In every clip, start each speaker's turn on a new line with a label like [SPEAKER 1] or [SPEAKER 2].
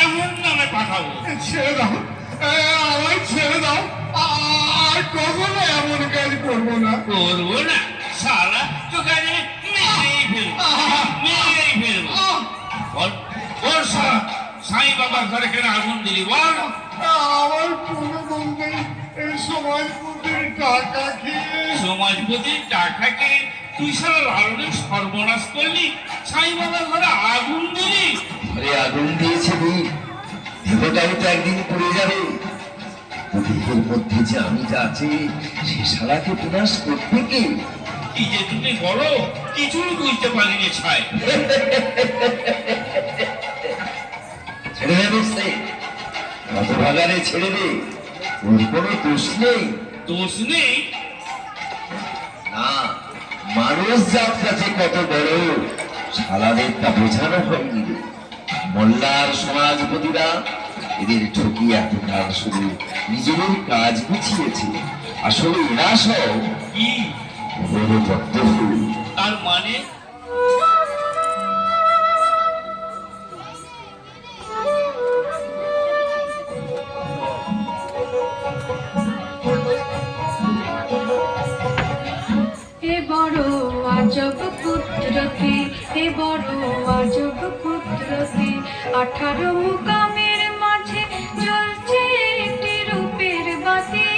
[SPEAKER 1] কেমন নামে পাঠাবো?
[SPEAKER 2] ছেড়ে দাও, আমায় ছেড়ে দাও, আর কখনো এমন কাজ করবো না।
[SPEAKER 1] করবো না? সারা তোকে আজ মেরেই ফেলবো, মেরেই ফেলবো। বল, বল সারা, সাই বাবার ঘরে কেন আগুন দিলি বল?
[SPEAKER 2] আমার কোনো মন নেই, এই সমাজপতির টাকা খেয়ে।
[SPEAKER 1] সমাজপতির টাকা খেয়ে তুই সারা লালনের সর্বনাশ করলি, সাই বাবার ঘরে আগুন দিলি।
[SPEAKER 3] আরে আগুন দিয়েছে দেবতাও তো একদিন পড়ে যাবে। দেহের মধ্যে যে আমি যা আছে সে শালাকে বিনাশ করবে কে?
[SPEAKER 1] কি যে তুমি বলো কিছুই বুঝতে পারিনি ছাই।
[SPEAKER 3] ছেড়ে দে বসে, কত ভাগারে ছেড়ে দে, ওর কোনো দোষ নেই।
[SPEAKER 1] দোষ নেই?
[SPEAKER 3] না, মানুষ জাত কাছে কত বড় শালাদের তা বোঝানো হয়নি রে। মোল্লার সমাজপতিরা এদের ঠকিয়ে এতকাল শুধু নিজেদের কাজ গুছিয়েছে, আসলে এরা সব
[SPEAKER 1] কি?
[SPEAKER 3] বড় পদ্মফুল।
[SPEAKER 1] তার মানে?
[SPEAKER 4] হে বড় আজব কুদরতি, হে বড় আজব কুদরতি, 18 মুকামের মাঝে জ্বলছে একটি রূপের বাতি,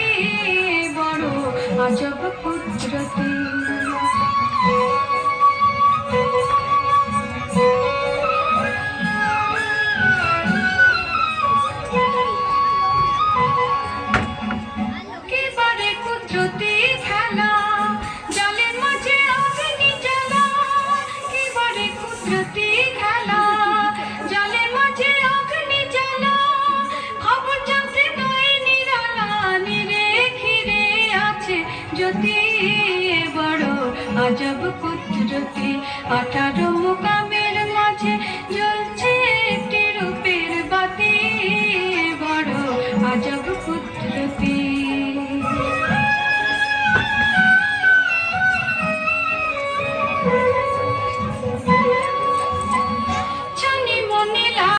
[SPEAKER 4] হে বড় আজব কুদরতি। কেবারে কুদরতি খেলা, জলের মাঝে অগ্নি জ্বালা, কেবারে কুদরতি খেলা, জলের মাঝে অগ্নি জ্বালা, খবর জানতে নয় নিরালা, নিরে ঘিরে আছে জ্যোতি, বড় আজব কুদরতি, 18 মুকামে